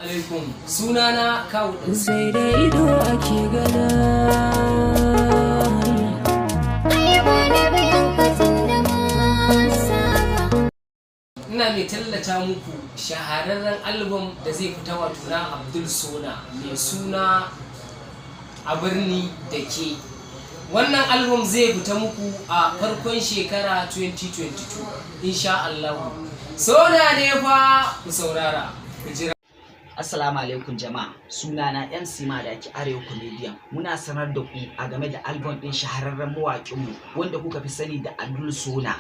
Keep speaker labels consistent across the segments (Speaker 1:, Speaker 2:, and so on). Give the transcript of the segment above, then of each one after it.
Speaker 1: alaikum, sunana kawu
Speaker 2: sai da ido ake gada.
Speaker 1: Ina mai tallata muku shahararren album da zai fita wato na Abdul Sona mai suna A Birni da Ke. Wannan album zai fita muku a farkon shekara 2022 insha Allah. Sona ne fa ku saurara ku jira.
Speaker 3: Assalamu alaikum jama'a, sunana MC Madaki Arewa Comedian. Muna sanar da ku a game da album din shahararren mawaƙinmu wanda kuka fi sani da Abdul Sona.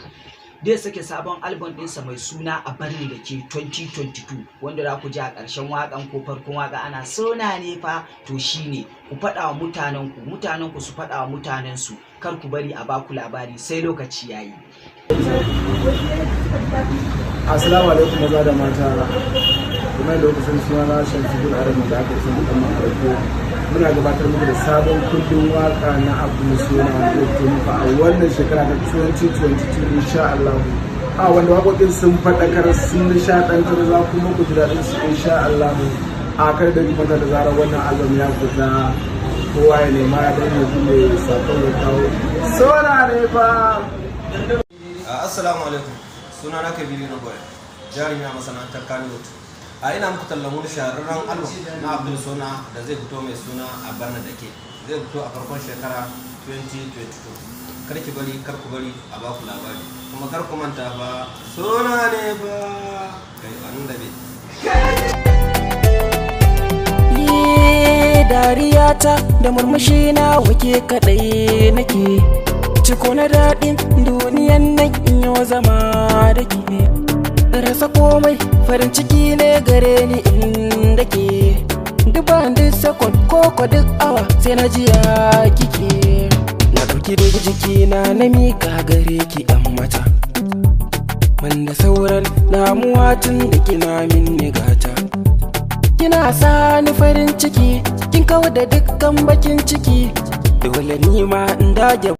Speaker 3: Dai sake sabon album ɗinsa mai suna A Birni da Ke 2022 wanda za ku ji a ƙarshen waƙan ko farkon waƙa ana Sona ne fa, to shine ku faɗa wa mutanenku su faɗa wa mutanensu, kar ku bari a baku labari sai lokaci yayi.
Speaker 4: Assalamu alaikum maza da mata, kuma da lokacin suna na Shamsuddin Arabi da aka fi mutan makarko. Muna gabatar muku da sabon kundin waka na Abdul Sona wanda ke muku a wannan shekara ta 2022 insha Allah. A wanda waƙoƙin sun faɗakar, sun nishaɗantar, za kuma ku ji daɗin su insha Allah. A kar da mata da zarar wannan album ya fita, kowa ya nema don ya ji mai sakon ya kawo. Sona ne fa.
Speaker 5: Assalamu alaikum, suna na Kabiru na Goya, jarumi a masana'antar Kannywood. Ina muku tallan wani shahararren album na Abdul Sona da zai fito mai suna A Birni da Ke. Zai fito a farkon shekara 2022. Kar ki bari, kar ku bari a baku labari. Kuma kar ku manta ba, Sona ne ba kai anan da bai.
Speaker 2: Dariyata da murmushi na wake kadai nake, ciko na daɗin duniyan nan in yau zama da ke. Rasa komai farin ciki ne gare ni inda ke, duban duk sakon koko duk awa sai na ji ya kike. Na ɗauki duk jikina na mika gare ki ɗan mata, wanda sauran damuwa tun da kina min nigata. Kina sa ni farin ciki, kin kawar da dukkan bakin ciki, dole ni ma in dage.